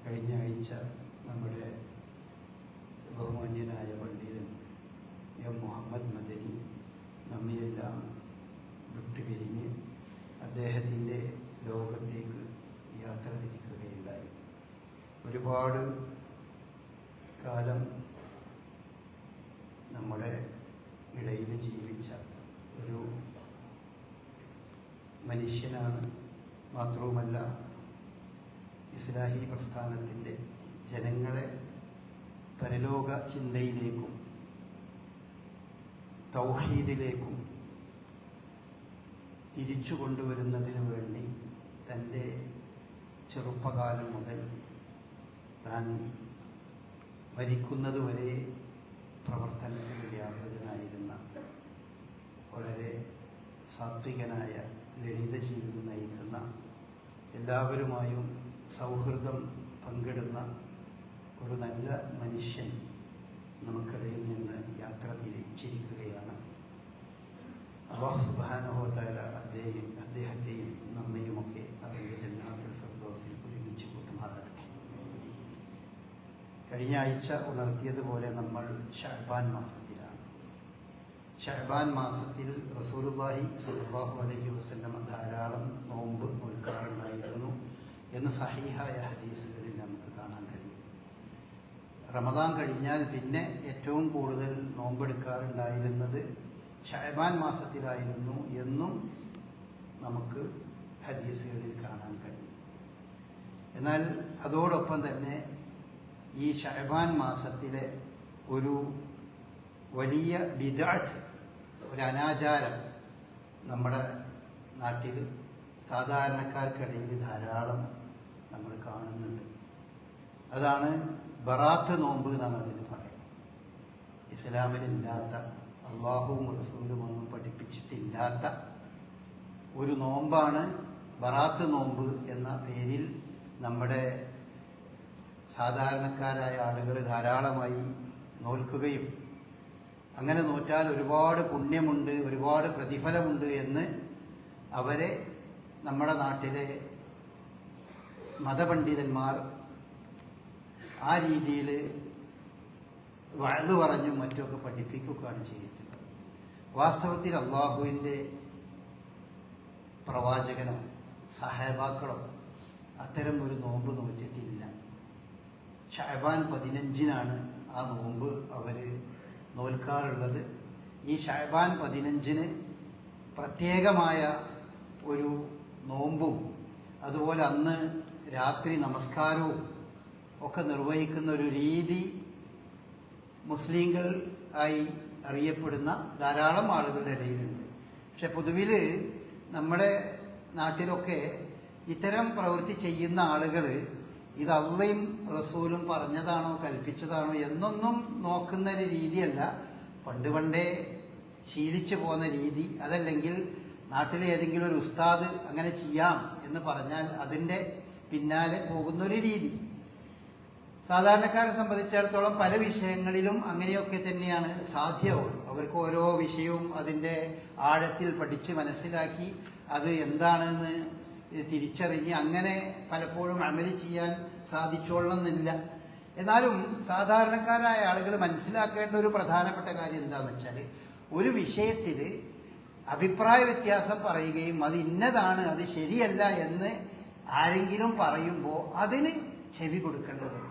കഴിഞ്ഞ ആഴ്ച നമ്മുടെ ബഹുമാന്യനായ പണ്ഡിതൻ എം മുഹമ്മദ് മദനി നമ്മയെല്ലാം വിട്ടുപിരിഞ്ഞ് അദ്ദേഹത്തിൻ്റെ ലോകത്തേക്ക് യാത്ര തിരിക്കുകയുണ്ടായി. ഒരുപാട് കാലം നമ്മുടെ ഇടയിൽ ജീവിച്ച ഒരു മനുഷ്യനാണ്. മാത്രവുമല്ല ഇസ്ലാഹി പ്രസ്ഥാനത്തിൻ്റെ ജനങ്ങളെ പരലോക ചിന്തയിലേക്കും തൗഹീദിലേക്കും തിരിച്ചു കൊണ്ടുവരുന്നതിന് വേണ്ടി തൻ്റെ ചെറുപ്പകാലം മുതൽ താൻ മരിക്കുന്നതുവരെ പ്രവർത്തനത്തിൽ വ്യാപൃതനായിരുന്ന വളരെ സാത്വികനായ ലളിത ജീവിതം നയിക്കുന്ന എല്ലാവരുമായും സൗഹൃദം പങ്കിടുന്ന ഒരു നല്ല മനുഷ്യൻ നമുക്കിടയിൽ നിന്ന് യാത്ര തിരിച്ചിരിക്കുകയാണ്. അല്ലാഹു സുബ്ഹാനഹു വ തആല അദ്ദേഹത്തെയും നമ്മയുമൊക്കെ അവരുടെ ജന്നാത്തുൽ ഫിർദൗസിൽ ഒരുമിച്ച് കൂട്ടുമാറാകട്ടെ. കഴിഞ്ഞ ആഴ്ച ഉണർത്തിയതുപോലെ നമ്മൾ ശഅബാൻ മാസത്തിലാണ്. ശഅബാൻ മാസത്തിൽ റസൂലുള്ളാഹി സ്വല്ലല്ലാഹു അലൈഹി വസല്ലം ധാരാളം നോമ്പ് നോൽക്കാറുണ്ടായിരുന്നു എന്ന് സഹീഹായ ഹദീസുകളിൽ നമുക്ക് കാണാൻ കഴിയും. റമദാൻ കഴിഞ്ഞാൽ പിന്നെ ഏറ്റവും കൂടുതൽ നോമ്പെടുക്കാറുണ്ടായിരുന്നത് ശഅബാൻ മാസത്തിലായിരുന്നു എന്നും നമുക്ക് ഹദീസുകളിൽ കാണാൻ കഴിയും. എന്നാൽ അതോടൊപ്പം തന്നെ ഈ ശഅബാൻ മാസത്തിലെ ഒരു വലിയ ബിദ്അത്ത്, ഒരു അനാചാരം നമ്മുടെ നാട്ടിൽ സാധാരണക്കാർക്കിടയിൽ ധാരാളം നമ്മൾ കാണുന്നുണ്ട്. അതാണ് ബറാത്ത് നോമ്പ് എന്നാണ് അതിന് പറയുന്നത്. ഇസ്ലാമിലില്ലാത്ത, അള്ളാഹുവും റസൂലും ഒന്നും പഠിപ്പിച്ചിട്ടില്ലാത്ത ഒരു നോമ്പാണ് ബറാത്ത് നോമ്പ് എന്ന പേരിൽ നമ്മുടെ സാധാരണക്കാരായ ആളുകൾ ധാരാളമായി നോൽക്കുകയും അങ്ങനെ നോറ്റാൽ ഒരുപാട് പുണ്യമുണ്ട്, ഒരുപാട് പ്രതിഫലമുണ്ട് എന്ന് അവരെ നമ്മുടെ നാട്ടിലെ മതപണ്ഡിതന്മാർ ആ രീതിയിൽ വഅദ് പറഞ്ഞും മറ്റുമൊക്കെ പഠിപ്പിക്കുകയാണ് ചെയ്തിട്ടുള്ളത്. വാസ്തവത്തിൽ അള്ളാഹുവിൻ്റെ പ്രവാചകനോ സഹാബാക്കളോ അത്തരം ഒരു നോമ്പ് നോറ്റിട്ടില്ല. ശഅബാൻ 15-നാണ് ആ നോമ്പ് അവർ നോൽക്കാറുള്ളത്. ഈ ശഅബാൻ 15-ന് പ്രത്യേകമായ ഒരു നോമ്പും അതുപോലെ അന്ന് രാത്രി നമസ്കാരവും ഒക്കെ നിർവഹിക്കുന്ന ഒരു രീതി മുസ്ലിങ്ങൾ ആയി അറിയപ്പെടുന്ന ധാരാളം ആളുകളുടെ ഇടയിലുണ്ട്. പക്ഷെ പൊതുവിൽ നമ്മുടെ നാട്ടിലൊക്കെ ഇത്തരം പ്രവൃത്തി ചെയ്യുന്ന ആളുകൾ ഇത് അള്ളയും റസൂലും പറഞ്ഞതാണോ കൽപ്പിച്ചതാണോ എന്നൊന്നും നോക്കുന്ന ഒരു രീതിയല്ല. പണ്ടേ ശീലിച്ചു പോകുന്ന രീതി, അതല്ലെങ്കിൽ നാട്ടിലെ ഏതെങ്കിലും ഒരു ഉസ്താദ് അങ്ങനെ ചെയ്യാം എന്ന് പറഞ്ഞാൽ അതിൻ്റെ പിന്നാലെ പോകുന്നൊരു രീതി. സാധാരണക്കാരെ സംബന്ധിച്ചിടത്തോളം പല വിഷയങ്ങളിലും അങ്ങനെയൊക്കെ തന്നെയാണ് സാധ്യവും. അവർക്ക് ഓരോ വിഷയവും അതിൻ്റെ ആഴത്തിൽ പഠിച്ച് മനസ്സിലാക്കി അത് എന്താണെന്ന് തിരിച്ചറിഞ്ഞ് അങ്ങനെ പലപ്പോഴും അമലി ചെയ്യാൻ സാധിച്ചോളണമെന്നില്ല. എന്നാലും സാധാരണക്കാരായ ആളുകൾ മനസ്സിലാക്കേണ്ട ഒരു പ്രധാനപ്പെട്ട കാര്യം എന്താണെന്ന് വെച്ചാൽ, ഒരു വിഷയത്തിൽ അഭിപ്രായ വ്യത്യാസം പറയുകയും അത് ഇന്നതാണ്, അത് ശരിയല്ല എന്ന് ആരെങ്കിലും പറയുമ്പോൾ അതിന് ചെവി കൊടുക്കേണ്ടതുണ്ട്.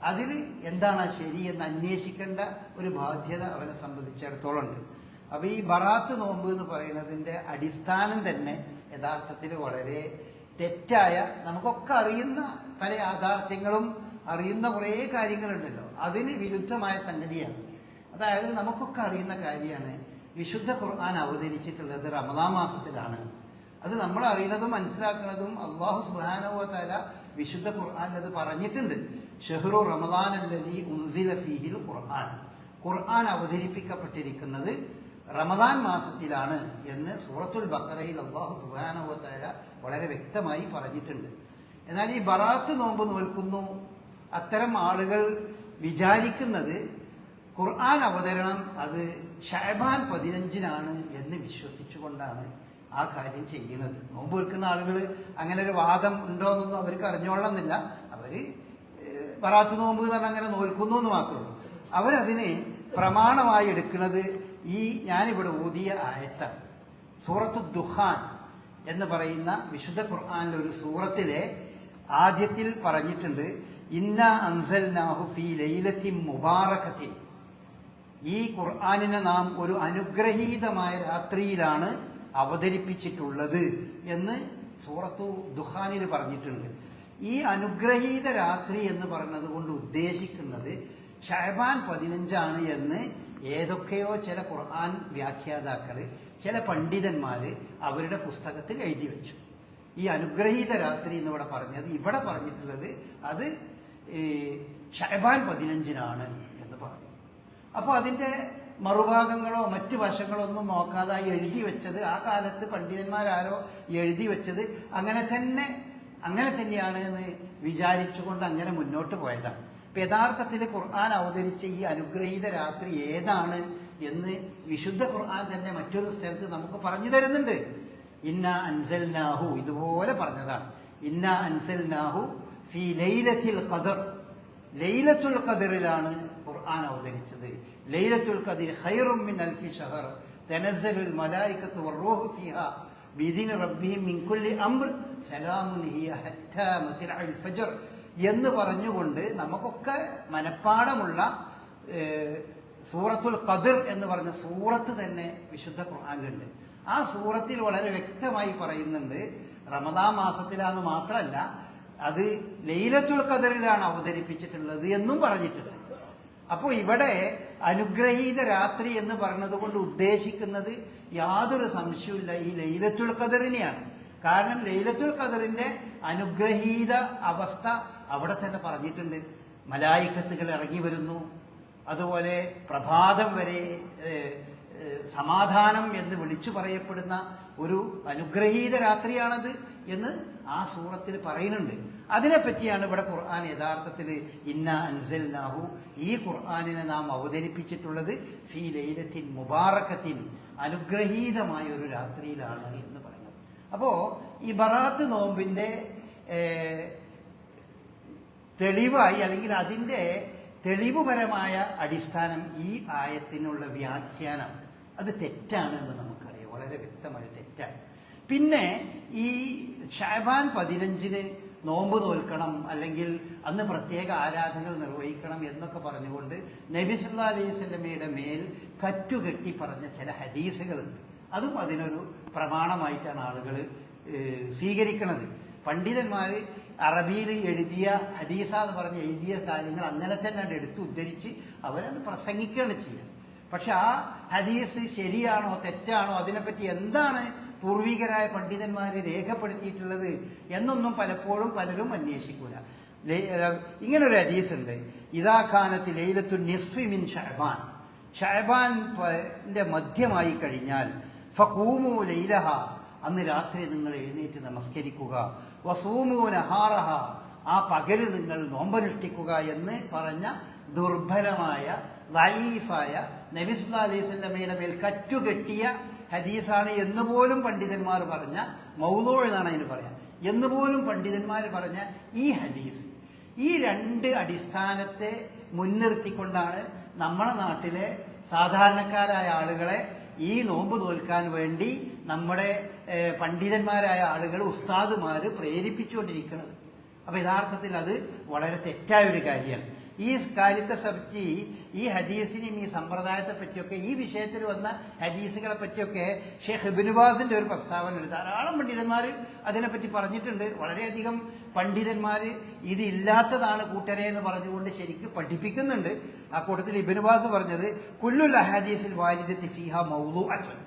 അതിൽ എന്താണ് ശരി എന്ന് അന്വേഷിക്കേണ്ട ഒരു ബാധ്യത അവനെ സംബന്ധിച്ചിടത്തോളം ഉണ്ട്. അപ്പോൾ ഈ ബറാത്ത് നോമ്പ് എന്ന് പറയുന്നതിൻ്റെ അടിസ്ഥാനം തന്നെ യഥാർത്ഥത്തിൽ വളരെ തെറ്റായ, നമുക്കൊക്കെ അറിയുന്ന പല യാഥാർത്ഥ്യങ്ങളും അറിയുന്ന കുറേ കാര്യങ്ങളുണ്ടല്ലോ, അതിന് വിരുദ്ധമായ സംഗതിയാണ്. അതായത് നമുക്കൊക്കെ അറിയുന്ന കാര്യമാണ് വിശുദ്ധ ഖുർആൻ അവതരിച്ചിട്ടുള്ളത് റമദാൻ മാസത്തിലാണ്. അത് നമ്മൾ അറിയുന്നതും മനസ്സിലാക്കുന്നതും അല്ലാഹു സുബ്ഹാനഹു വ തആല വിശുദ്ധ ഖുർആനിൽ അത് പറഞ്ഞിട്ടുണ്ട്. ഷഹ്റു റമദാൻ അല്ലദീ ഉൻസില ഫീഹിൽ ഖുർആൻ, ഖുർആൻ അവതരിപ്പിക്കപ്പെട്ടിരിക്കുന്നത് റമദാൻ മാസത്തിലാണ് എന്ന് സൂറത്തുൽ ബഖറയിൽ അല്ലാഹു സുബ്ഹാനഹു വ തആല വളരെ വ്യക്തമായി പറഞ്ഞിട്ടുണ്ട്. എന്നാൽ ഈ ബറാത്ത് നോമ്പ് നോൽക്കുന്നു അത്തരം ആളുകൾ വിചാരിക്കുന്നത് ഖുർആൻ അവതരണം അത് ശഅബാൻ 15-നാണ് എന്ന് വിശ്വസിച്ചുകൊണ്ടാണ് ആ കാര്യം ചെയ്യുന്നത്. നോമ്പ് വെക്കുന്ന ആളുകൾ അങ്ങനെ ഒരു വാദം ഉണ്ടോ എന്നൊന്നും അവർക്ക് അറിഞ്ഞോളണമെന്നില്ല. അവര് ബറാത്ത് നോമ്പ് എന്ന് പറഞ്ഞാൽ അങ്ങനെ നോൽക്കുന്നു എന്ന് മാത്രമേ ഉള്ളൂ. അവരതിനെ പ്രമാണമായി എടുക്കുന്നത് ഈ ഞാനിവിടെ ഓതിയ ആയത്താണ്. സൂറത്തു ദുഖാൻ എന്ന് പറയുന്ന വിശുദ്ധ ഖുർആനിലെ ഒരു സൂറത്തിലെ ആദ്യത്തിൽ പറഞ്ഞിട്ടുണ്ട്, ഇന്ന അൻസൽനാഹു ഫീ ലൈലത്തിൻ മുബാറകത്തിൻ. ഈ ഖുർആനിനെ നാം ഒരു അനുഗ്രഹീതമായ രാത്രിയിലാണ് അവതരിപ്പിച്ചിട്ടുള്ളത് എന്ന് സൂറത്തു ദുഖാനിൽ പറഞ്ഞിട്ടുണ്ട്. ഈ അനുഗ്രഹീത രാത്രി എന്ന് പറഞ്ഞത് കൊണ്ട് ഉദ്ദേശിക്കുന്നത് ഷഅബാൻ 15 എന്ന് ഏതൊക്കെയോ ചില ഖുർആൻ വ്യാഖ്യാതാക്കള്, ചില പണ്ഡിതന്മാര് അവരുടെ പുസ്തകത്തിൽ എഴുതി വെച്ചു. ഈ അനുഗ്രഹീത രാത്രി എന്നിവിടെ പറഞ്ഞത്, ഇവിടെ പറഞ്ഞിട്ടുള്ളത് അത് ഷഅബാൻ 15 എന്ന് പറഞ്ഞു. അപ്പോൾ അതിന്റെ മറുഭാഗങ്ങളോ മറ്റു വശങ്ങളോ ഒന്നും നോക്കാതെ എഴുതി വെച്ചത്, ആ കാലത്ത് പണ്ഡിതന്മാരാരോ എഴുതി വെച്ചത് അങ്ങനെ തന്നെയാണ് എന്ന് വിചാരിച്ചുകൊണ്ട് അങ്ങനെ മുന്നോട്ട് പോയതാണ്. ഇപ്പൊ യഥാർത്ഥത്തിൽ ഖുർആൻ അവതരിച്ച ഈ അനുഗ്രഹീത രാത്രി ഏതാണ് എന്ന് വിശുദ്ധ ഖുർആൻ തന്നെ മറ്റൊരു സ്ഥലത്ത് നമുക്ക് പറഞ്ഞു തരുന്നുണ്ട്. ഇന്ന അൻസൽനാഹു, ഇതുപോലെ പറഞ്ഞതാണ്. ഇന്ന അൻസൽനാഹു ഫീ ലൈലത്തുൽ ഖദർ. ലൈലത്തുൽ ഖദറിലാണ് ഖുർആൻ അവതരിച്ചത്. ലൈലത്തുൽ ഖദർ ഖൈറും മിൻ അൽഫി ശഹർ തനസ്സലുൽ മലായികത്തു വറൂഹു ഫീഹാ ബിഇദ്നി റബ്ബിഹിം മിൻ കുല്ലി അംർ സലാമുൻ ഹിയ ഹത്താ മത്ലഉൽ ഫജ്ർ എന്ന് പറഞ്ഞുകൊണ്ട് നമുക്കൊക്കെ മനപ്പാടമുള്ള സൂറത്തുൽ ഖദർ എന്ന് പറഞ്ഞ സൂറത്ത് തന്നെ വിശുദ്ധ ഖുർആനിലുണ്ട്. ആ സൂറത്തിൽ വളരെ വ്യക്തമായി പറയുന്നുണ്ട്, റമദാൻ മാസത്തിലാന്ന് മാത്രമല്ല അത് ലൈലത്തുൽ ഖദറിലാണ് അവതരിപ്പിച്ചിട്ടുള്ളത് എന്നും പറഞ്ഞിട്ടുണ്ട്. അപ്പോൾ ഇവിടെ അനുഗ്രഹീത രാത്രി എന്ന് പറഞ്ഞത് കൊണ്ട് ഉദ്ദേശിക്കുന്നത് യാതൊരു സംശയവുമില്ല ഈ ലൈലത്തുൽ ഖദറിനെയാണ്. കാരണം ലൈലത്തുൽ ഖദറിന്റെ അനുഗ്രഹീത അവസ്ഥ അവിടെ തന്നെ പറഞ്ഞിട്ടുണ്ട്. മലായിക്കത്തുകൾ ഇറങ്ങി വരുന്നു, അതുപോലെ പ്രഭാതം വരെ സമാധാനം എന്ന് വിളിച്ചു പറയപ്പെടുന്ന ഒരു അനുഗ്രഹീത രാത്രിയാണത് എന്ന് ആ സൂറത്തിൽ പറയുന്നുണ്ട്. അതിനെപ്പറ്റിയാണ് ഇവിടെ ഖുർആൻ യഥാർത്ഥത്തിൽ ഇന്ന അൻസൽനാഹു, ഈ ഖുർആനിനെ നാം അവതരിപ്പിച്ചിട്ടുള്ളത് ഫീ ലൈലത്തിൻ മുബാറകത്തിൻ, അനുഗ്രഹീതമായ ഒരു രാത്രിയിലാണ് എന്ന് പറയുന്നത്. അപ്പോ ഈ ബറാത്ത് നോമ്പിന്റെ തെളിവായി, അല്ലെങ്കിൽ അതിന്റെ തെളിവുപരമായ അടിസ്ഥാനം ഈ ആയത്തിനുള്ള വ്യാഖ്യാനം അത് തെറ്റാണ് എന്ന് നമുക്കറിയാം, വളരെ വ്യക്തമായ തെറ്റാണ്. പിന്നെ ഈ ഷഅബാൻ 15 നോമ്പ് നോൽക്കണം, അല്ലെങ്കിൽ അന്ന് പ്രത്യേക ആരാധനകൾ നിർവഹിക്കണം എന്നൊക്കെ പറഞ്ഞുകൊണ്ട് നബി സല്ലല്ലാഹു അലൈഹി വസല്ലമയുടെ മേൽ കറ്റുകെട്ടി പറഞ്ഞ ചില ഹദീസുകളുണ്ട്. അതും അതിനൊരു പ്രമാണമായിട്ടാണ് ആളുകൾ സ്വീകരിക്കുന്നത്. പണ്ഡിതന്മാർ അറബിയിൽ എഴുതിയ ഹദീസ എന്ന് പറഞ്ഞ് എഴുതിയ കാര്യങ്ങൾ അങ്ങനെ തന്നെ എടുത്ത് ഉദ്ധരിച്ച് അവരാണ് പ്രസംഗിക്കുകയാണ് ചെയ്യുക. പക്ഷെ ആ ഹദീസ് ശരിയാണോ തെറ്റാണോ, അതിനെപ്പറ്റി എന്താണ് പൂർവികരായ പണ്ഡിതന്മാർ രേഖപ്പെടുത്തിയിട്ടുള്ളത് എന്നൊന്നും പലപ്പോഴും പലരും അന്വേഷിക്കൂല. ഇങ്ങനൊരു ഹദീസ് ഉണ്ട്, ഇദാ കാനത്ത് ലൈലത്തുൻ നിസ്ഫി മിൻ ഷഅബാൻ, ഷഅബാന്റെ മധ്യമായി കഴിഞ്ഞാൽ ഫഖൂമു ലൈലഹ, അന്ന് രാത്രി നിങ്ങൾ എഴുന്നേറ്റ് നമസ്കരിക്കുക, വസൂമു നഹാറഹ, ആ പകല് നിങ്ങൾ നോമ്പനുഷ്ഠിക്കുക എന്ന് പറഞ്ഞ ദുർബലമായ ദഈഫായ നബി സല്ലല്ലാഹു അലൈഹി വസല്ലമയുടെ മേൽ കറ്റുകെട്ടിയ ഹദീസാണ് എന്നുപോലും പണ്ഡിതന്മാർ പറഞ്ഞ, മൗദൂ എന്നാണ് അതിന് പറയാം, എന്നുപോലും പണ്ഡിതന്മാർ പറഞ്ഞ ഈ ഹദീസ്, ഈ രണ്ട് അടിസ്ഥാനത്തെ മുൻനിർത്തിക്കൊണ്ടാണ് നമ്മുടെ നാട്ടിലെ സാധാരണക്കാരായ ആളുകളെ ഈ നോമ്പ് നോൽക്കാൻ വേണ്ടി നമ്മുടെ പണ്ഡിതന്മാരായ ആളുകൾ, ഉസ്താദുമാര് പ്രേരിപ്പിച്ചുകൊണ്ടിരിക്കുന്നത്. അപ്പൊ യഥാർത്ഥത്തിൽ അത് വളരെ തെറ്റായ ഒരു കാര്യമാണ്. ഈ കാര്യത്തെ പറ്റി, ഈ ഹദീസിനെയും ഈ സമ്പ്രദായത്തെ പറ്റിയൊക്കെ, ഈ വിഷയത്തിൽ വന്ന ഹദീസുകളെ പറ്റിയൊക്കെ ഷെയ്ഖ് ഇബ്നു ബാസിന്റെ ഒരു പ്രസ്താവന ഉണ്ട്. ധാരാളം പണ്ഡിതന്മാർ അതിനെപ്പറ്റി പറഞ്ഞിട്ടുണ്ട്. വളരെയധികം പണ്ഡിതന്മാർ ഇത് ഇല്ലാത്തതാണ് കൂട്ടരെ എന്ന് പറഞ്ഞുകൊണ്ട് ശരിക്കും പഠിപ്പിക്കുന്നുണ്ട്. ആ കൂട്ടത്തിൽ ഇബ്നു ബാസ് പറഞ്ഞത് കുല്ലുൽ അഹാദീസിൽ വാരിദത്തി ഫീഹ മൗദൂഅത്തുൻ,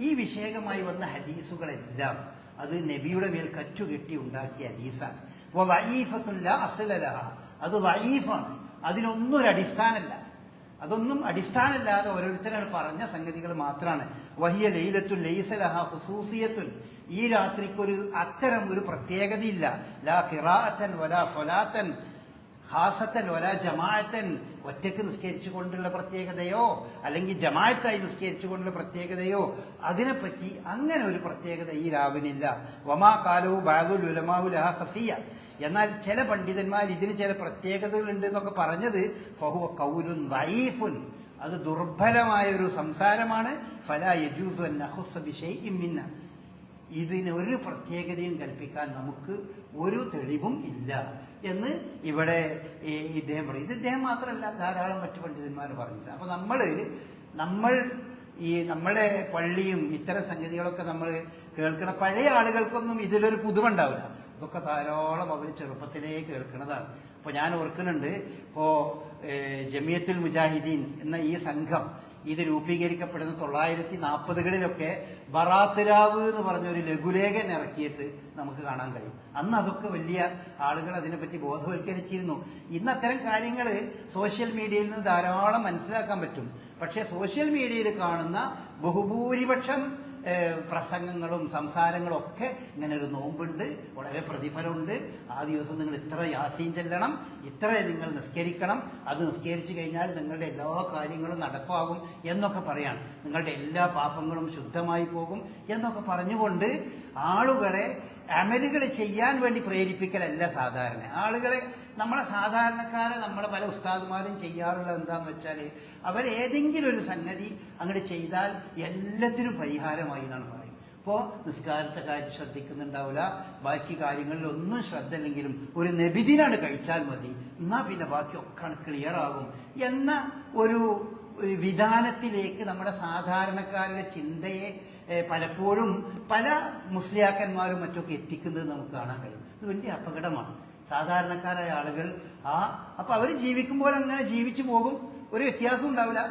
ഈ വിഷയകമായി വന്ന ഹദീസുകളെല്ലാം അത് നബിയുടെ മേൽ കറ്റുകെട്ടി ഉണ്ടാക്കിയ ഹദീസാണ്. വദഈഫത്തുൻ ലാ അസ്ല ലഹ, അത് ദഈഫാണ്, അതിനൊന്നും ഒരു അടിസ്ഥാനമല്ല. അതൊന്നും അടിസ്ഥാനമില്ലാതെ ഓരോരുത്തരാണ് പറഞ്ഞ സംഗതികൾ മാത്രമാണ്. വഹിയ ലൈലത്തുൻ ലൈസ ലഹ ഖുസൂസിയത്തുൻ, ഈ രാത്രിക്കൊരു അത്തരം ഒരു പ്രത്യേകതയില്ല. ലാ ഖിറാഅത്തൻ വലാ സ്വലാത്തൻ ഖാസത്തൻ ഒരാ ജമാഅത്തൻ ഒറ്റയ്ക്ക് നിസ്കരിച്ചു കൊണ്ടുള്ള പ്രത്യേകതയോ അല്ലെങ്കിൽ ജമാഅത്തായി നിസ്കരിച്ചു കൊണ്ടുള്ള പ്രത്യേകതയോ അതിനെപ്പറ്റി അങ്ങനെ ഒരു പ്രത്യേകത ഈ രാവിനില്ല. വമാ കാലു ബാദുൽ ഉലമാഉ ലഹാ ഖഫിയ. എന്നാൽ ചില പണ്ഡിതന്മാർ ഇതിന് ചില പ്രത്യേകതകളുണ്ട് എന്നൊക്കെ പറഞ്ഞത് ഫഹുവ ഖൗലുൻ ദഈഫുൻ, അത് ദുർബലമായ ഒരു സംസാരമാണ്. ഫലാ യജൂസു അൻ നഖുസ്സ ബിശൈഇൻ മിന്ന, ഇതിന് ഒരു പ്രത്യേകതയും കൽപ്പിക്കാൻ നമുക്ക് ഒരു തെളിവും ഇല്ല എന്ന് ഇവിടെ ഇദ്ദേഹം പറയും. ഇത് ഇദ്ദേഹം മാത്രമല്ല, ധാരാളം മറ്റു പണ്ഡിതന്മാർ പറഞ്ഞിട്ടുണ്ട്. അപ്പൊ നമ്മൾ നമ്മുടെ പള്ളിയും ഇത്തരം സംഗതികളൊക്കെ നമ്മൾ കേൾക്കണ പഴയ ആളുകൾക്കൊന്നും ഇതിലൊരു പുതുമ ഉണ്ടാവില്ല. ഇതൊക്കെ ധാരാളം അവർ ചെറുപ്പത്തിലേ കേൾക്കുന്നതാണ്. അപ്പോൾ ഞാൻ ഓർക്കുന്നുണ്ട്, ഇപ്പോൾ ജമിയത്തുൽ മുജാഹിദീൻ എന്ന ഈ സംഘം ഇത് രൂപീകരിക്കപ്പെടുന്ന 1940കളിലൊക്കെ ബറാത്ത് രാവ് എന്ന് പറഞ്ഞൊരു ലഘുലേഖൻ ഇറക്കിയിട്ട് നമുക്ക് കാണാൻ കഴിയും. അന്ന് അതൊക്കെ വലിയ ആളുകൾ അതിനെപ്പറ്റി ബോധവൽക്കരിച്ചിരുന്നു. ഇന്ന് അത്തരം കാര്യങ്ങൾ സോഷ്യൽ മീഡിയയിൽ നിന്ന് ധാരാളം മനസ്സിലാക്കാൻ പറ്റും. പക്ഷേ സോഷ്യൽ മീഡിയയിൽ കാണുന്ന ബഹുഭൂരിപക്ഷം പ്രസംഗങ്ങളും സംസാരങ്ങളും ഒക്കെ ഇങ്ങനെ ഒരു നോമ്പുണ്ട്, വളരെ പ്രതിഫലമുണ്ട്, ആ ദിവസം നിങ്ങൾ ഇത്ര യാസീൻ ചെല്ലണം, ഇത്ര നിങ്ങൾ നിസ്കരിക്കണം, അത് നിസ്കരിച്ചു കഴിഞ്ഞാൽ നിങ്ങളുടെ എല്ലാ കാര്യങ്ങളും നടപ്പാകും എന്നൊക്കെ പറയാണ്, നിങ്ങളുടെ എല്ലാ പാപങ്ങളും ശുദ്ധമായി പോകും എന്നൊക്കെ പറഞ്ഞുകൊണ്ട് ആളുകളെ അമലുകൾ ചെയ്യാൻ വേണ്ടി പ്രേരിപ്പിക്കലല്ല സാധാരണ. ആളുകളെ നമ്മളെ സാധാരണക്കാരെ നമ്മളെ പല ഉസ്താദുമാരും ചെയ്യാറുള്ളത് എന്താന്ന് വെച്ചാൽ അവരേതെങ്കിലും ഒരു സംഗതി അങ്ങോട്ട് ചെയ്താൽ എല്ലാത്തിനും പരിഹാരമായി എന്നാണ് പറയും. ഇപ്പോൾ നിസ്കാരത്തെ കാര്യം ശ്രദ്ധിക്കുന്നുണ്ടാവില്ല, ബാക്കി കാര്യങ്ങളിലൊന്നും ശ്രദ്ധ ഇല്ലെങ്കിലും ഒരു നബിദിനാണ് കഴിച്ചാൽ മതി, എന്നാൽ പിന്നെ ബാക്കിയൊക്കെ ക്ലിയർ ആകും എന്ന ഒരു വിധാനത്തിലേക്ക് നമ്മുടെ സാധാരണക്കാരുടെ ചിന്തയെ പലപ്പോഴും പല മുസ്ലിയാക്കന്മാരും മറ്റൊക്കെ എത്തിക്കുന്നത് നമുക്ക് കാണാൻ കഴിയും. ഇത് വലിയ അപകടമാണ്. സാധാരണക്കാരായ ആളുകൾ അപ്പൊ അവർ ജീവിക്കുമ്പോൾ അങ്ങനെ ജീവിച്ചു പോകും, ഒരു വ്യത്യാസം ഉണ്ടാവില്ല.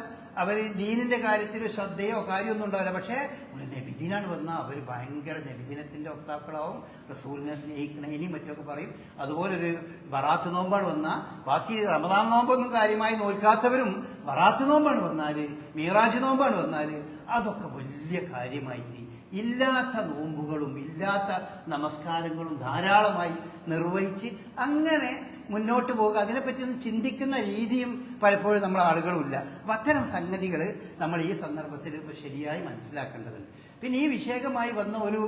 അവർ ദീനിന്റെ കാര്യത്തിൽ ശ്രദ്ധയോ കാര്യമൊന്നും ഉണ്ടാവില്ല. പക്ഷേ ഒരു നബിദിനാണ് വന്നാൽ അവർ ഭയങ്കര നബിദിനത്തിന്റെ ഒക്താക്കളാവും, റസൂലിനെ സ്നേഹിക്കണേനും മറ്റൊക്കെ പറയും. അതുപോലെ ഒരു ബറാത്ത് നോമ്പാണ് വന്നാൽ ബാക്കി റമദാൻ നോമ്പൊന്നും കാര്യമായി നോക്കാത്തവരും ബറാത്ത് നോമ്പാണ് വന്നാൽ, മീറാജ് നോമ്പാണ് വന്നാൽ അതൊക്കെ വലിയ കാര്യമായിട്ട് ഇല്ലാത്ത നോമ്പുകളും ഇല്ലാത്ത നമസ്കാരങ്ങളും ധാരാളമായി നിർവഹിച്ച് അങ്ങനെ മുന്നോട്ട് പോകുക. അതിനെപ്പറ്റി ഒന്നും ചിന്തിക്കുന്ന രീതിയും പലപ്പോഴും നമ്മൾ ആളുകളുമില്ല. അപ്പം അത്തരം സംഗതികൾ നമ്മൾ ഈ സന്ദർഭത്തിൽ ശരിയായി മനസ്സിലാക്കേണ്ടതുണ്ട്. പിന്നെ ഈ വിഷയകമായി വന്ന ഒരു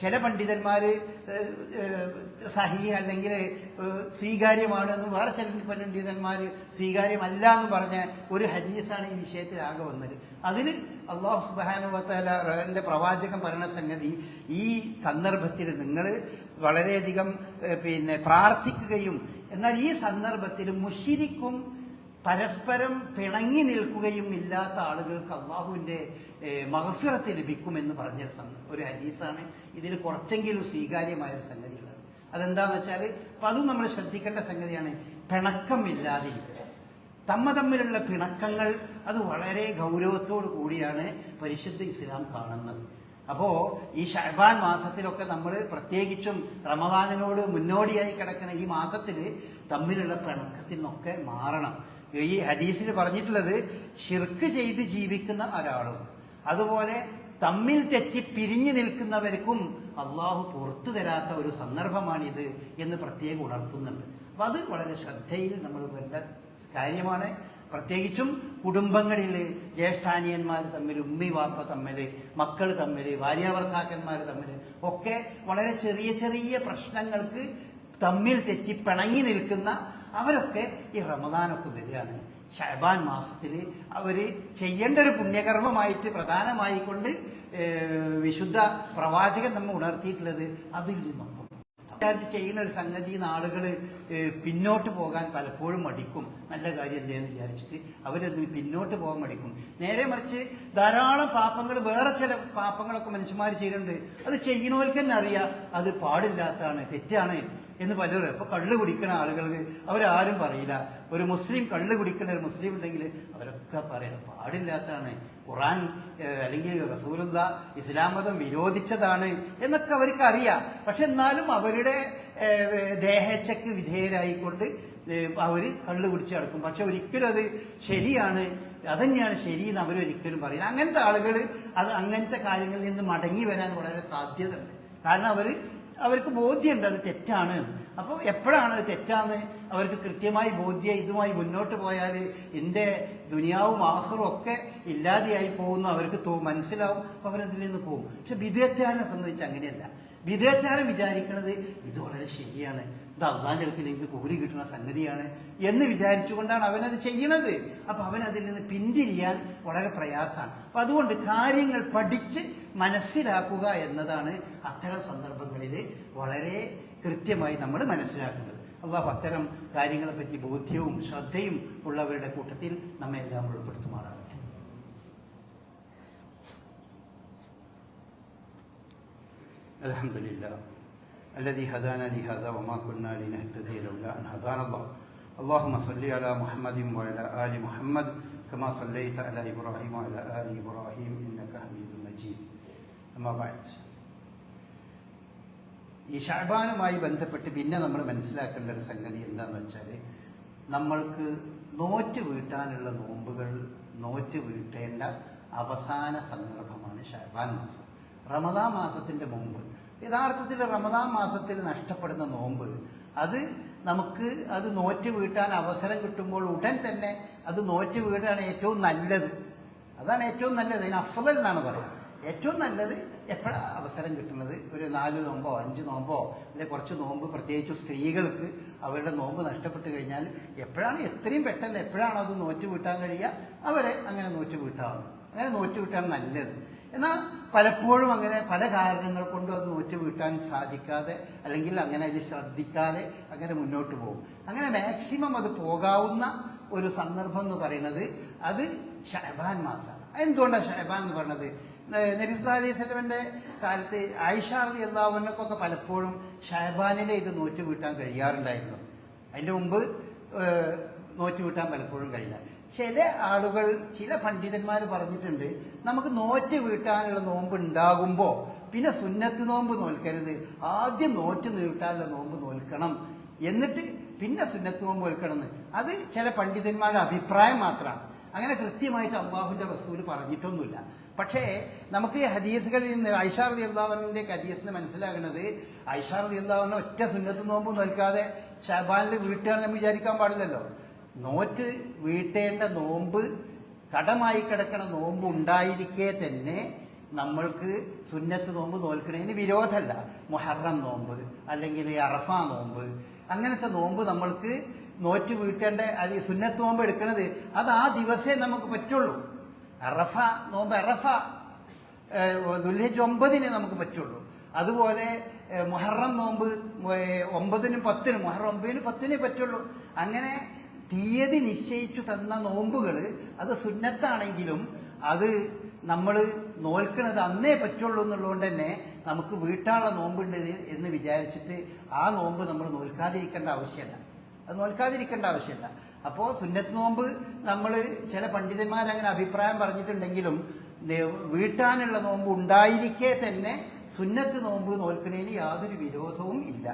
ചില പണ്ഡിതന്മാർ സഹീഹ് അല്ലെങ്കിൽ സ്വീകാര്യമാണെന്ന്, വേറെ ചില പണ്ഡിതന്മാർ സ്വീകാര്യമല്ല എന്ന് പറഞ്ഞ ഒരു ഹദീസാണ് ഈ വിഷയത്തിലാകെ വന്നത്. അതിന് അല്ലാഹു സുബ്ഹാനഹു വ തആലയുടെ പ്രവാചകൻ പറയുന്ന സംഗതി, ഈ സന്ദർഭത്തിൽ നിങ്ങൾ വളരെയധികം പ്രാർത്ഥിക്കുകയും എന്നാൽ ഈ സന്ദർഭത്തിൽ മുശ്രിക്കും പരസ്പരം പിണങ്ങി നിൽക്കുകയും ഇല്ലാത്ത ആളുകൾക്ക് അള്ളാഹുവിന്റെ മഗ്ഫിറത്ത് ലഭിക്കുമെന്ന് പറഞ്ഞ ഒരു ഹദീസാണ്. ഇതിൽ കുറച്ചെങ്കിലും സ്വീകാര്യമായൊരു സംഗതിയുള്ളത്. അതെന്താന്ന് വെച്ചാൽ അപ്പൊ അതും നമ്മൾ ശ്രദ്ധിക്കേണ്ട സംഗതിയാണ്. പിണക്കമില്ലാതിരിക്കുക, തമ്മിലുള്ള പിണക്കങ്ങൾ അത് വളരെ ഗൗരവത്തോടു കൂടിയാണ് പരിശുദ്ധ ഇസ്ലാം കാണുന്നത്. അപ്പോ ഈ ശഅബാൻ മാസത്തിലൊക്കെ നമ്മൾ പ്രത്യേകിച്ചും റമദാനിനോട് മുന്നോടിയായി കിടക്കുന്ന ഈ മാസത്തിൽ തമ്മിലുള്ള പിണക്കത്തിൽ നിന്നൊക്കെ മാറണം. ഈ ഹദീസിൽ പറഞ്ഞിട്ടുള്ളത് ശിർക്ക് ചെയ്ത് ജീവിക്കുന്ന ഒരാളും അതുപോലെ തമ്മിൽ തെറ്റി പിരിഞ്ഞു നിൽക്കുന്നവർക്കും അള്ളാഹു പുറത്തു തരാത്ത ഒരു സന്ദർഭമാണിത് എന്ന് പ്രത്യേകം ഉണർത്തുന്നുണ്ട്. അപ്പൊ അത് വളരെ ശ്രദ്ധയിൽ നമ്മൾ വേണ്ട കാര്യമാണ്. പ്രത്യേകിച്ചും കുടുംബങ്ങളിൽ ജ്യേഷ്ഠാനിയന്മാർ തമ്മിൽ, ഉമ്മി വാപ്പ തമ്മിൽ, മക്കൾ തമ്മിൽ, ഭാര്യാഭർത്താക്കന്മാർ തമ്മിൽ ഒക്കെ വളരെ ചെറിയ ചെറിയ പ്രശ്നങ്ങൾക്ക് തമ്മിൽ തെറ്റി പിണങ്ങി നിൽക്കുന്ന അവരൊക്കെ ഈ റമദാനൊക്കെ വരികയാണ്. ശഅബാൻ മാസത്തിൽ അവർ ചെയ്യേണ്ട ഒരു പുണ്യകർമ്മമായിട്ട് പ്രധാനമായിക്കൊണ്ട് വിശുദ്ധ പ്രവാചകൻ നമ്മൾ ഉണർത്തിയിട്ടുള്ളത് അതിൽ നിന്നൊക്കെ ചെയ്യുന്ന ഒരു സംഗതി ആളുകൾ പിന്നോട്ട് പോകാൻ പലപ്പോഴും മടിക്കും. നല്ല കാര്യമല്ലേ എന്ന് വിചാരിച്ചിട്ട് അവരതിന് പിന്നോട്ട് പോകാൻ മടിക്കും. നേരെ മറിച്ച് ധാരാളം പാപങ്ങൾ, വേറെ ചില പാപങ്ങളൊക്കെ മനുഷ്യന്മാർ ചെയ്യുന്നുണ്ട്, അത് ചെയ്യണവർക്ക് തന്നെ അറിയാം അത് പാടില്ലാത്തതാണ്, തെറ്റാണ് എന്ന് പലരും. അപ്പൊ കള്ള് കുടിക്കുന്ന ആളുകൾക്ക് അവരാരും പറയില്ല. ഒരു മുസ്ലിം കള്ള് കുടിക്കുന്ന ഒരു മുസ്ലിം ഉണ്ടെങ്കിൽ അവരൊക്കെ പറയാം പാടില്ലാത്തതാണ്, ഖുർആൻ അല്ലെങ്കിൽ റസൂലുള്ള ഇസ്ലാം മതം വിരോധിച്ചതാണ് എന്നൊക്കെ അവർക്ക് അറിയാം. പക്ഷെ എന്നാലും അവരുടെ ദേഹേച്ഛയ്ക്ക് വിധേയരായിക്കൊണ്ട് അവർ കള്ള് കുടിച്ച് നടക്കും. പക്ഷെ ഒരിക്കലും അത് ശരിയാണ്, അതന്നെയാണ് ശരി എന്ന് അവരൊരിക്കലും പറയില്ല. അങ്ങനത്തെ ആളുകൾ അങ്ങനത്തെ കാര്യങ്ങളിൽ നിന്ന് മടങ്ങി വരാൻ വളരെ സാധ്യതയുണ്ട്. കാരണം അവർക്ക് ബോധ്യമുണ്ട് അത് തെറ്റാണ്. അപ്പോൾ എപ്പോഴാണ് തെറ്റാന്ന് അവർക്ക് കൃത്യമായി ബോധ്യം ഇതുമായി മുന്നോട്ട് പോയാൽ എൻ്റെ ദുനിയാവും ആഖിറും ഒക്കെ ഇല്ലാതെയായി പോകുന്നു അവർക്ക് മനസ്സിലാവും. അപ്പോൾ അവരതിൽ നിന്ന് പോകും. പക്ഷെ ബിദഅത്തുകാരനെ സംബന്ധിച്ച് അങ്ങനെയല്ല. ബിദഅത്തുകാരൻ വിചാരിക്കുന്നത് ഇത് വളരെ ശരിയാണ്, ഇത് അള്ളാന്റെ അടുക്കൽ എനിക്ക് കൂലി കിട്ടുന്ന സംഗതിയാണ് എന്ന് വിചാരിച്ചുകൊണ്ടാണ് അവനത് ചെയ്യണത്. അപ്പൊ അവനതിൽ നിന്ന് പിന്തിരിയാൻ വളരെ പ്രയാസമാണ്. അപ്പൊ അതുകൊണ്ട് കാര്യങ്ങൾ പഠിച്ച് മനസ്സിലാക്കുക എന്നതാണ് അത്തരം സന്ദർഭങ്ങളിൽ വളരെ കൃത്യമായി നമ്മൾ മനസ്സിലാക്കേണ്ടത്. അള്ളാഹു അത്തരം കാര്യങ്ങളെ പറ്റി ബോധ്യവും ശ്രദ്ധയും ഉള്ളവരുടെ കൂട്ടത്തിൽ നമ്മെ എല്ലാം ഉൾപ്പെടുത്തുമാറാകട്ടെ. അൽഹംദുലില്ലാഹ് الذي هدانا لهذا وما كنا لنهتدي لولا أن هدانا الله. اللهم صل على محمد وعلى آل محمد كما صليت على إبراهيم وعلى آل إبراهيم إنك حميد مجيد. أما بعد, ഈ ശഅബാനുമായി ബന്ധപ്പെട്ട് പിന്നെ നമ്മൾ മനസ്സിലാക്കേണ്ട ഒരു സംഗതി എന്താണെന്ന് വെച്ചാൽ, നമ്മൾക്ക് നോറ്റ് വീട്ടാനുള്ള നോമ്പുകൾ നോറ്റ് വീട്ടേണ്ട അവസാന സന്ദർഭമാണ് ശഅബാൻ മാസം. റമദാൻ മാസത്തിന്റെ മുമ്പ് യഥാർത്ഥത്തിൽ റമദാൻ മാസത്തിൽ നഷ്ടപ്പെടുന്ന നോമ്പ് അത് നമുക്ക് അത് നോറ്റ് വീട്ടാൻ അവസരം കിട്ടുമ്പോൾ ഉടൻ തന്നെ അത് നോറ്റ് വീടാണ് ഏറ്റവും നല്ലത്. അതാണ് ഏറ്റവും നല്ലത്. അതിന് അഫ്ളൽ എന്നാണ് പറയുക. ഏറ്റവും നല്ലത് എപ്പോഴാണ് അവസരം കിട്ടുന്നത്, ഒരു 4 നോമ്പോ 5 നോമ്പോ അല്ലെ കുറച്ച് നോമ്പ്, പ്രത്യേകിച്ച് സ്ത്രീകൾക്ക് അവരുടെ നോമ്പ് നഷ്ടപ്പെട്ട് കഴിഞ്ഞാൽ എപ്പോഴാണ് എത്രയും പെട്ടെന്ന് എപ്പോഴാണ് അത് നോറ്റ് വീട്ടാൻ കഴിയുക അവരെ അങ്ങനെ നോറ്റ് വീട്ടാവുന്നു. അങ്ങനെ നോറ്റ് വീട്ടാണ് നല്ലത്. എന്നാൽ പലപ്പോഴും അങ്ങനെ പല കാരണങ്ങൾ കൊണ്ടും അത് നോറ്റ് വീട്ടാൻ സാധിക്കാതെ അല്ലെങ്കിൽ അങ്ങനെ അത് ശ്രദ്ധിക്കാതെ അങ്ങനെ മുന്നോട്ട് പോകും. അങ്ങനെ മാക്സിമം അത് പോകാവുന്ന ഒരു സന്ദർഭം എന്ന് പറയുന്നത് അത് ശഅബാൻ മാസമാണ്. എന്തുകൊണ്ടാണ് ശഅബാൻ എന്ന് പറയുന്നത്? നബി സല്ലല്ലാഹു അലൈഹി വസല്ലമയുടെ കാലത്ത് ആയിഷ റളിയല്ലാഹു അൻഹയ്ക്കൊക്കെ പലപ്പോഴും ശഅബാനിലെ ഇത് നോറ്റ് വീട്ടാൻ കഴിയാറുണ്ടായിരുന്നു. അതിൻ്റെ മുമ്പ് നോറ്റ് വീട്ടാൻ പലപ്പോഴും കഴിയില്ല. ചില ആളുകൾ, ചില പണ്ഡിതന്മാർ പറഞ്ഞിട്ടുണ്ട്, നമുക്ക് നോറ്റ് വീട്ടാനുള്ള നോമ്പ് ഉണ്ടാകുമ്പോൾ പിന്നെ സുന്നത്ത് നോമ്പ് നോൽക്കരുത്, ആദ്യം നോറ്റ് വീട്ടാനുള്ള നോമ്പ് നോൽക്കണം, എന്നിട്ട് പിന്നെ സുന്നത്ത് നോമ്പ് നോൽക്കണം എന്ന്. അത് ചില പണ്ഡിതന്മാരുടെ അഭിപ്രായം മാത്രമാണ്. അങ്ങനെ കൃത്യമായിട്ട് അള്ളാഹുവിന്റെ റസൂൽ പറഞ്ഞിട്ടൊന്നുമില്ല. പക്ഷേ നമുക്ക് ഈ ഹദീസുകളിൽ നിന്ന് ആയിഷ റളിയല്ലാഹു അൻഹയുടെ ഹദീസിൽ നിന്ന് മനസ്സിലാകുന്നത്, ആയിഷ റളിയല്ലാഹു അൻഹ ഒറ്റ സുന്നത്ത് നോമ്പ് നോൽക്കാതെ ശഅബാനിൽ വീട്ടുകയാണെന്ന് നമ്മൾ വിചാരിക്കാൻ പാടില്ലല്ലോ. നോറ്റ് വീട്ടേണ്ട നോമ്പ്, കടമായി കിടക്കണ നോമ്പ് ഉണ്ടായിരിക്കെ തന്നെ നമ്മൾക്ക് സുന്നത്ത് നോമ്പ് നോൽക്കണതിന് വിരോധമല്ല. മുഹറം നോമ്പ് അല്ലെങ്കിൽ അറഫ നോമ്പ്, അങ്ങനത്തെ നോമ്പ് നമ്മൾക്ക് നോറ്റ് വീട്ടേണ്ട, അത് സുന്നത്ത് നോമ്പ് എടുക്കുന്നത് അത് ആ ദിവസേ നമുക്ക് പറ്റുള്ളൂ. അറഫ നോമ്പ് അറഫ ദുൽഹിജ്ജ് 9 നമുക്ക് പറ്റുള്ളൂ. അതുപോലെ മുഹറം നോമ്പ് 9-നും 10-നും, മുഹറം 9-നും 10-നേ പറ്റുള്ളൂ. അങ്ങനെ തീയതി നിശ്ചയിച്ചു തന്ന നോമ്പുകൾ അത് സുന്നത്താണെങ്കിലും അത് നമ്മൾ നോൽക്കുന്നത് അന്നേ പറ്റുള്ളൂ എന്നുള്ളതുകൊണ്ട് തന്നെ നമുക്ക് വീട്ടാനുള്ള നോമ്പുണ്ട് എന്ന് വിചാരിച്ചിട്ട് ആ നോമ്പ് നമ്മൾ നോൽക്കാതിരിക്കേണ്ട ആവശ്യമില്ല. അത് നോൽക്കാതിരിക്കേണ്ട ആവശ്യമില്ല. അപ്പോൾ സുന്നത്ത് നോമ്പ് നമ്മൾ ചില പണ്ഡിതന്മാരങ്ങനെ അഭിപ്രായം പറഞ്ഞിട്ടുണ്ടെങ്കിലും വീട്ടാനുള്ള നോമ്പ് ഉണ്ടായിരിക്കെ തന്നെ സുന്നത്ത് നോമ്പ് നോൽക്കുന്നതിന് യാതൊരു വിരോധവും ഇല്ല.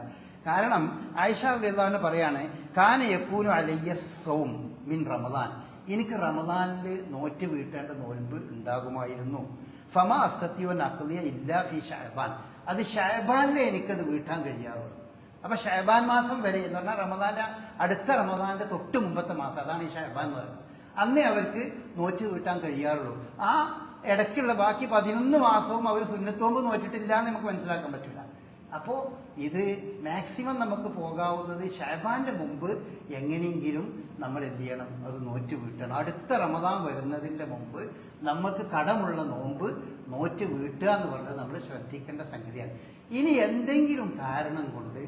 കാരണം ആയിഷ റളിയല്ലാഹു അൻഹ പറയാണ്, കാന യകൂനു അലയ്യ സൗം മിൻ റമദാൻ, എനിക്ക് റമദാനിൽ നോറ്റ് വീട്ടേണ്ട നോൻപ് ഉണ്ടാകുമായിരുന്നു. ഫമാ അസ്തത്തിയോ നഖ്ലിയ ഇല്ലാ ഫി ശഅബാൻ, അത് ശഅബാനിലെ എനിക്കത് വീട്ടാൻ കഴിയാറുള്ളൂ. അപ്പൊ ശഅബാൻ മാസം വരെ എന്ന് പറഞ്ഞാൽ റമദാന്റെ അടുത്ത റമദാന്റെ തൊട്ട് മുമ്പത്തെ മാസം, അതാണ് ഈ ശഅബാൻ എന്ന് പറയുന്നത്. അന്നേ അവർക്ക് നോറ്റ് വീട്ടാൻ കഴിയാറുള്ളൂ. ആ ഇടയ്ക്കുള്ള ബാക്കി 11 മാസവും അവർ സുന്നത്ത് നോമ്പ് നോറ്റിട്ടില്ല എന്ന് നമുക്ക് മനസ്സിലാക്കാൻ പറ്റില്ല. അപ്പോൾ ഇത് മാക്സിമം നമുക്ക് പോകാവുന്നത് ശഅബാന്റെ മുമ്പ് എങ്ങനെയെങ്കിലും നമ്മൾ എന്ത് ചെയ്യണം, അത് നോറ്റ് വീട്ടണം. അടുത്ത റമദാൻ വരുന്നതിന്റെ മുമ്പ് നമുക്ക് കടമുള്ള നോമ്പ് നോറ്റ് വീട്ടുക എന്ന് പറയുന്നത് നമ്മൾ ശ്രദ്ധിക്കേണ്ട സംഗതിയാണ്. ഇനി എന്തെങ്കിലും കാരണം കൊണ്ട്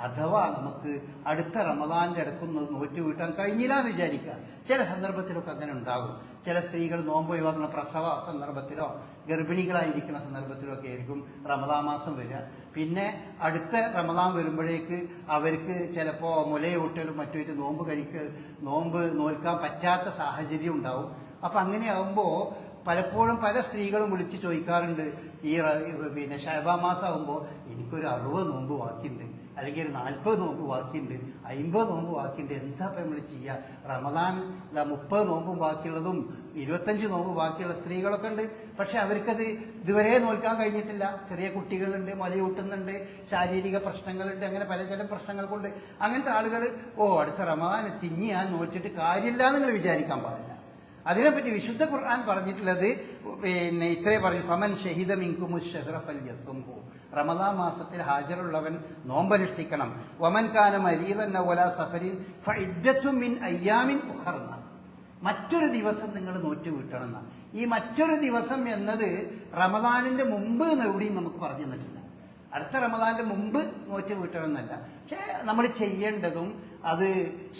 അഥവാ നമുക്ക് അടുത്ത റമദാന്റെ ഇടക്കുന്നത് നോറ്റ് വീട്ടാൻ കഴിഞ്ഞില്ല എന്ന് വിചാരിക്കുക. ചില സന്ദർഭത്തിലൊക്കെ അങ്ങനെ ഉണ്ടാകും. ചില സ്ത്രീകൾ നോമ്പ് ഒഴിവാക്കുന്ന പ്രസവ സന്ദർഭത്തിലോ ഗർഭിണികളായിരിക്കുന്ന സന്ദർഭത്തിലോ ഒക്കെ ആയിരിക്കും റമദാൻ മാസം വരിക. പിന്നെ അടുത്ത റമദാൻ വരുമ്പോഴേക്ക് അവർക്ക് ചിലപ്പോൾ മുലയൂട്ടലും മറ്റുമായിട്ട് നോമ്പ് നോൽക്കാൻ പറ്റാത്ത സാഹചര്യം ഉണ്ടാവും. അപ്പം അങ്ങനെയാകുമ്പോൾ പലപ്പോഴും പല സ്ത്രീകളും വിളിച്ച് ചോദിക്കാറുണ്ട്, ഈ പിന്നെ ശഅബാൻ മാസം ആകുമ്പോൾ എനിക്കൊരു 60 നോമ്പ് ബാക്കിയുണ്ട്, അല്ലെങ്കിൽ ഒരു 40 നോമ്പ് ബാക്കിയുണ്ട്, 50 നോമ്പ് ബാക്കിയുണ്ട്, എന്താ ഇപ്പം നമ്മൾ ചെയ്യുക? റമദാൻ 30 നോമ്പും ബാക്കിയുള്ളതും 25 നോമ്പ് ബാക്കിയുള്ള സ്ത്രീകളൊക്കെ ഉണ്ട്. പക്ഷെ അവർക്കത് ഇതുവരെ നോൽക്കാൻ കഴിഞ്ഞിട്ടില്ല. ചെറിയ കുട്ടികളുണ്ട്, മലയൂട്ടുന്നുണ്ട്, ശാരീരിക പ്രശ്നങ്ങളുണ്ട്, അങ്ങനെ പലതരം പ്രശ്നങ്ങൾ കൊണ്ട് അങ്ങനത്തെ ആളുകൾ അടുത്ത റമദാൻ തിങ്ങി ഞാൻ നോറ്റിട്ട് കാര്യമില്ല എന്ന് നിങ്ങൾ വിചാരിക്കാൻ പാടില്ല. അതിനെപ്പറ്റി വിശുദ്ധ ഖുർആൻ പറഞ്ഞിട്ടുള്ളത് പിന്നെ ഇത്രേ പറഞ്ഞു, ഫമൻ ഷഹീദ മിൻകുമു ശഹ്റ ഫൽയസുംഹു, റമദാൻ മാസത്തിൽ ഹാജറുള്ളവൻ നോമ്പനുഷ്ഠിക്കണം. വമൻ കാന മരീദൻ ഔ അലാ സഫരിൻ ഫഇദ്ദത്തും മിൻ അയ്യാമിൻ ഉഖറ, മറ്റൊരു ദിവസം നിങ്ങൾ നോറ്റ് വീട്ടണം എന്നാണ്. ഈ മറ്റൊരു ദിവസം എന്നത് റമദാനിന്റെ മുമ്പ് എവിടെയും നമുക്ക് പറഞ്ഞു തന്നിട്ടില്ല. അടുത്ത റമദാന്റെ മുമ്പ് നോറ്റ് വീട്ടണം എന്നല്ല. പക്ഷെ നമ്മൾ ചെയ്യേണ്ടതും അത്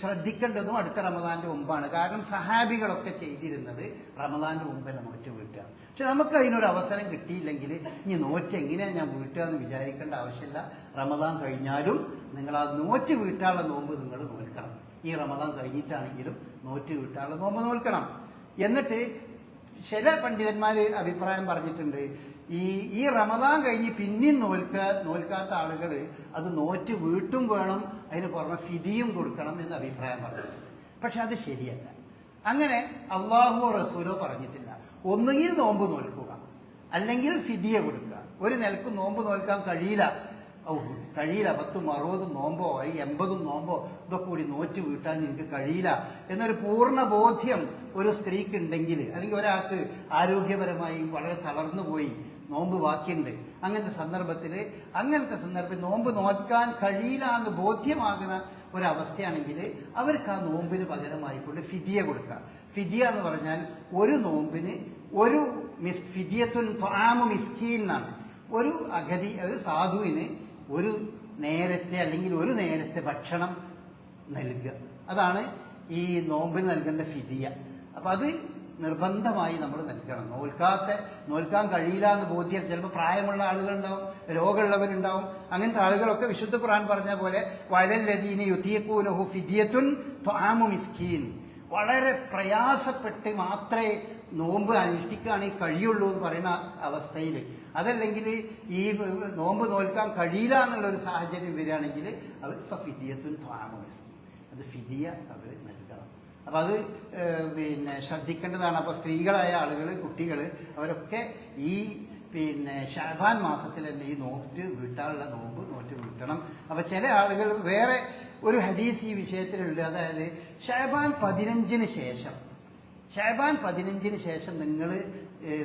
ശ്രദ്ധിക്കേണ്ടതും അടുത്ത റമദാന്റെ മുമ്പാണ്. കാരണം സഹാബികളൊക്കെ ചെയ്തിരുന്നത് റമദാന്റെ മുമ്പ് തന്നെ നോറ്റ് വീട്ടുക. പക്ഷെ നമുക്ക് അതിനൊരു അവസരം കിട്ടിയില്ലെങ്കിൽ ഇനി നോറ്റ് എങ്ങനെയാണ് ഞാൻ വീട്ടുക എന്ന് വിചാരിക്കേണ്ട ആവശ്യമില്ല. റമദാൻ കഴിഞ്ഞാലും നിങ്ങൾ ആ നോറ്റ് വീട്ടാനുള്ള നോമ്പ് നിങ്ങൾ നോൽക്കണം. ഈ റമദാൻ കഴിഞ്ഞിട്ടാണെങ്കിലും നോറ്റ് വീട്ടാനുള്ള നോമ്പ് നോൽക്കണം. എന്നിട്ട് ചില പണ്ഡിതന്മാർ അഭിപ്രായം പറഞ്ഞിട്ടുണ്ട്, ഈ റമദാൻ കഴിഞ്ഞ് പിന്നെയും നോൽക്കാത്ത ആളുകൾ അത് നോറ്റ് വീട്ടും വേണം, അതിന് പുറമെ ഫിദിയും കൊടുക്കണം എന്ന് അഭിപ്രായം പറഞ്ഞിട്ടുണ്ട്. പക്ഷെ അത് ശരിയല്ല. അങ്ങനെ അള്ളാഹുവോ റസൂലോ പറഞ്ഞിട്ടില്ല. ഒന്നുകിൽ നോമ്പ് നോൽക്കുക, അല്ലെങ്കിൽ ഫിദിയ കൊടുക്കുക. ഒരു നിലക്ക് നോമ്പ് നോൽക്കാൻ കഴിയില്ല, 10, 60 നോമ്പോ 80 നോമ്പോ ഇതൊക്കെ കൂടി നോറ്റ് വീട്ടാൻ എനിക്ക് കഴിയില്ല എന്നൊരു പൂർണ്ണ ബോധ്യം ഒരു സ്ത്രീക്ക് ഉണ്ടെങ്കിൽ, അല്ലെങ്കിൽ ഒരാൾക്ക് ആരോഗ്യപരമായി വളരെ തളർന്നു പോയി നോമ്പ് ബാക്കിയുണ്ട്, അങ്ങനത്തെ സന്ദർഭത്തിൽ നോമ്പ് നോക്കാൻ കഴിയില്ല എന്ന് ബോധ്യമാകുന്ന ഒരവസ്ഥയാണെങ്കിൽ അവർക്ക് ആ നോമ്പിന് പകരമായിക്കൊണ്ട് ഫിദിയ കൊടുക്കുക. ഫിദിയ എന്ന് പറഞ്ഞാൽ ഒരു നോമ്പിന് ഒരു ഫിദിയത്തുൻ ത്വാമു മിസ്കീൻ എന്നാണ്. ഒരു അഗതി, ഒരു സാധുവിന് ഒരു നേരത്തെ അല്ലെങ്കിൽ ഒരു നേരത്തെ ഭക്ഷണം നൽകുക. അതാണ് ഈ നോമ്പിന് നൽകേണ്ട ഫിദിയ. അപ്പം അത് നിർബന്ധമായി നമ്മൾ നൽകണം. നോൽക്കാൻ കഴിയില്ല എന്ന് ബോധ്യം, ചിലപ്പോൾ പ്രായമുള്ള ആളുകളുണ്ടാവും, രോഗമുള്ളവരുണ്ടാവും. അങ്ങനത്തെ ആളുകളൊക്കെ വിശുദ്ധ ഖുർആൻ പറഞ്ഞ പോലെ വലല്ലദീന യുതീഖൂനഹു ഫിദിയത്തുൻ ത്വാമു മിസ്കീൻ, വളരെ പ്രയാസപ്പെട്ട് മാത്രമേ നോമ്പ് അനുഷ്ഠിക്കുകയാണെങ്കിൽ കഴിയുള്ളൂ എന്ന് പറയുന്ന അവസ്ഥയിൽ, അതല്ലെങ്കിൽ ഈ നോമ്പ് നോൽക്കാൻ കഴിയില്ല എന്നുള്ളൊരു സാഹചര്യം വരികയാണെങ്കിൽ അവർ ഫിദിയത്തുൻ ത്വാമു മിസ്കീൻ, അത് ഫിദിയ അവർ നൽകണം. അപ്പം അത് ശ്രദ്ധിക്കേണ്ടതാണ്. അപ്പോൾ സ്ത്രീകളായ ആളുകൾ, കുട്ടികൾ, അവരൊക്കെ ഈ ശഅബാൻ മാസത്തിൽ തന്നെ ഈ നോറ്റ് വീട്ടാനുള്ള നോമ്പ് നോറ്റ് വീട്ടണം. അപ്പം ചില ആളുകൾ വേറെ ഒരു ഹദീസ് ഈ വിഷയത്തിലുണ്ട്. അതായത് ശഅബാൻ 15-ന് ശേഷം നിങ്ങൾ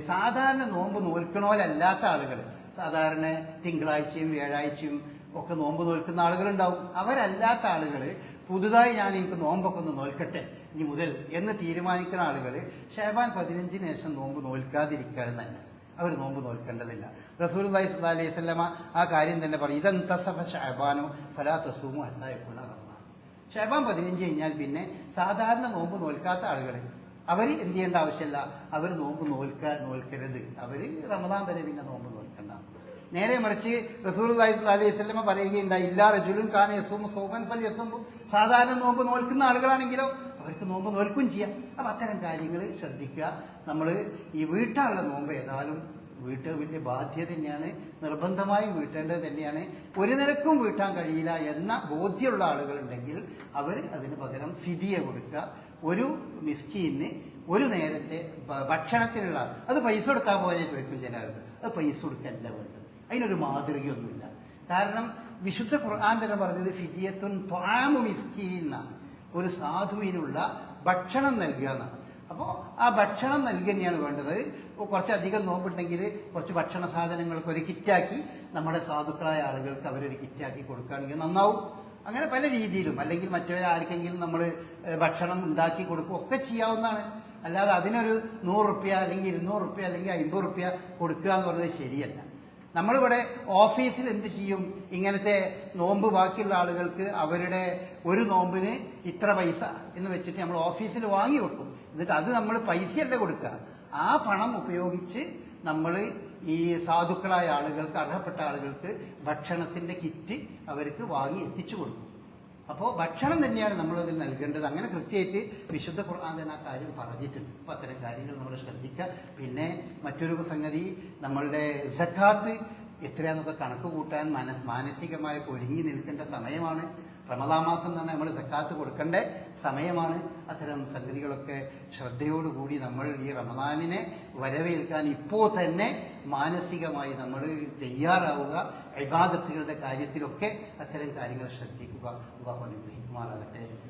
സാധാരണ നോമ്പ് നോൽക്കണോലല്ലാത്ത ആളുകൾ, സാധാരണ തിങ്കളാഴ്ചയും വ്യാഴാഴ്ചയും ഒക്കെ നോമ്പ് നോൽക്കുന്ന ആളുകളുണ്ടാവും. അവരല്ലാത്ത ആളുകൾ പുതുതായി എനിക്ക് നോമ്പൊക്കെ ഒന്ന് നോൽക്കട്ടെ ഇനി മുതൽ എന്ന് തീരുമാനിക്കുന്ന ആളുകൾ ശഅബാൻ 15-ന് ശേഷം നോമ്പ് നോൽക്കാതിരിക്കുകയാണ് തന്നെ. അവർ നോമ്പ് നോൽക്കേണ്ടതില്ല. റസൂലുള്ളാഹി സ്വല്ലല്ലാഹു അലൈഹി വസല്ലമ ആ കാര്യം തന്നെ പറയും, ഇദന്തസഫ ശഅബാനു ഫലാ തസൂമു ഹത്താ യകൂന റമദാൻ. ശഅബാൻ 15 കഴിഞ്ഞാൽ പിന്നെ സാധാരണ നോമ്പ് നോൽക്കാത്ത ആളുകൾ അവർ എന്ത് ചെയ്യേണ്ട ആവശ്യമില്ല, അവർ നോമ്പ് നോൽക്കരുത്. അവർ റമദാൻ വരെ പിന്നെ നോമ്പ് നോൽക്കണ്ട. നേരെ മറിച്ച് റസൂലുള്ളാഹി സ്വല്ലല്ലാഹു അലൈഹി വസല്ലമ പറയുകയുണ്ടായി, ഇല്ലാ റജുലുൻ കാന യസൂമു സൗമൻ ഫൽയസുമു, സാധാരണ നോമ്പ് നോൽക്കുന്ന ആളുകളാണെങ്കിലോ അവർക്ക് നോമ്പ് നോൽക്കും ചെയ്യാം. അപ്പം അത്തരം കാര്യങ്ങൾ ശ്രദ്ധിക്കുക. നമ്മൾ ഈ വീട്ടാനുള്ള നോമ്പ് ഏതായാലും വലിയ ബാധ്യത തന്നെയാണ്, നിർബന്ധമായും വീട്ടേണ്ടത് തന്നെയാണ്. ഒരു നിലക്കും വീട്ടാൻ കഴിയില്ല എന്ന ബോധ്യമുള്ള ആളുകളുണ്ടെങ്കിൽ അവർ അതിന് പകരം ഫിദിയ കൊടുക്കുക. ഒരു മിസ്കീന് ഒരു നേരത്തെ ഭക്ഷണത്തിനുള്ള, അത് പൈസ കൊടുത്താൽ പോലെ ചോദിക്കും ചില ആളുകൾ. അത് പൈസ കൊടുക്കല്ല വേണ്ടത്, അതിനൊരു മാതൃകയൊന്നുമില്ല. കാരണം വിശുദ്ധ ഖുർആൻ തന്നെ പറഞ്ഞത് ഫിദിയത്തുൻ ത്വാമു മിസ്കീൻ എന്നാണ്, ഒരു സാധുവിനുള്ള ഭക്ഷണം നൽകുക എന്നാണ്. അപ്പോൾ ആ ഭക്ഷണം നൽകുക തന്നെയാണ് വേണ്ടത്. കുറച്ചധികം നോമ്പുണ്ടെങ്കിൽ കുറച്ച് ഭക്ഷണ സാധനങ്ങൾക്ക് ഒരു കിറ്റാക്കി നമ്മുടെ സാധുക്കളായ ആളുകൾക്ക് അവരൊരു കിറ്റാക്കി കൊടുക്കുകയാണെങ്കിൽ നന്നാവും. അങ്ങനെ പല രീതിയിലും, അല്ലെങ്കിൽ മറ്റൊരാർക്കെങ്കിലും നമ്മൾ ഭക്ഷണം ഉണ്ടാക്കി കൊടുക്കുക ഒക്കെ ചെയ്യാവുന്നതാണ്. അല്ലാതെ അതിനൊരു 100 റുപ്യ അല്ലെങ്കിൽ 200 റുപ്യ അല്ലെങ്കിൽ 50 റുപ്യ കൊടുക്കുക എന്ന് പറയുന്നത് ശരിയല്ല. നമ്മളിവിടെ ഓഫീസിൽ എന്ത് ചെയ്യും, ഇങ്ങനത്തെ നോമ്പ് ബാക്കിയുള്ള ആളുകൾക്ക് അവരുടെ ഒരു നോമ്പിന് ഇത്ര പൈസ എന്ന് വെച്ചിട്ട് നമ്മൾ ഓഫീസിൽ വാങ്ങി വെക്കും. എന്നിട്ട് അത് നമ്മൾ പൈസയല്ല കൊടുക്കുക, ആ പണം ഉപയോഗിച്ച് നമ്മൾ ഈ സാധുക്കളായ ആളുകൾക്ക്, അർഹപ്പെട്ട ആളുകൾക്ക് ഭക്ഷണത്തിൻ്റെ കിറ്റ് അവർക്ക് വാങ്ങി എത്തിച്ചു കൊടുക്കും. അപ്പോൾ ഭക്ഷണം തന്നെയാണ് നമ്മളതിൽ നൽകേണ്ടത്. അങ്ങനെ കൃത്യമായിട്ട് വിശുദ്ധ ഖുർആൻ തന്നെ ആ കാര്യം പറഞ്ഞിട്ടുണ്ട്. അപ്പോൾ അത്തരം കാര്യങ്ങൾ നമ്മൾ ശ്രദ്ധിക്കുക. പിന്നെ മറ്റൊരു സംഗതി, നമ്മളുടെ സക്കാത്ത് എത്രയാന്നൊക്കെ കണക്ക് കൂട്ടാൻ മാനസികമായി ഒരുങ്ങി നിൽക്കേണ്ട സമയമാണ്. റമദാൻ മാസം തന്നെ നമ്മൾ സക്കാത്ത് കൊടുക്കേണ്ട സമയമാണ്. അത്തരം സംഗതികളൊക്കെ ശ്രദ്ധയോടുകൂടി നമ്മൾ ഈ റമദാനിനെ വരവേൽക്കാൻ ഇപ്പോൾ തന്നെ മാനസികമായി നമ്മൾ തയ്യാറാവുക. ഇബാദത്തുകളുടെ കാര്യത്തിലൊക്കെ അത്തരം കാര്യങ്ങൾ ശ്രദ്ധിക്കുക. അല്ലാഹു അനുഗ്രഹിക്കുമാറാകട്ടെ.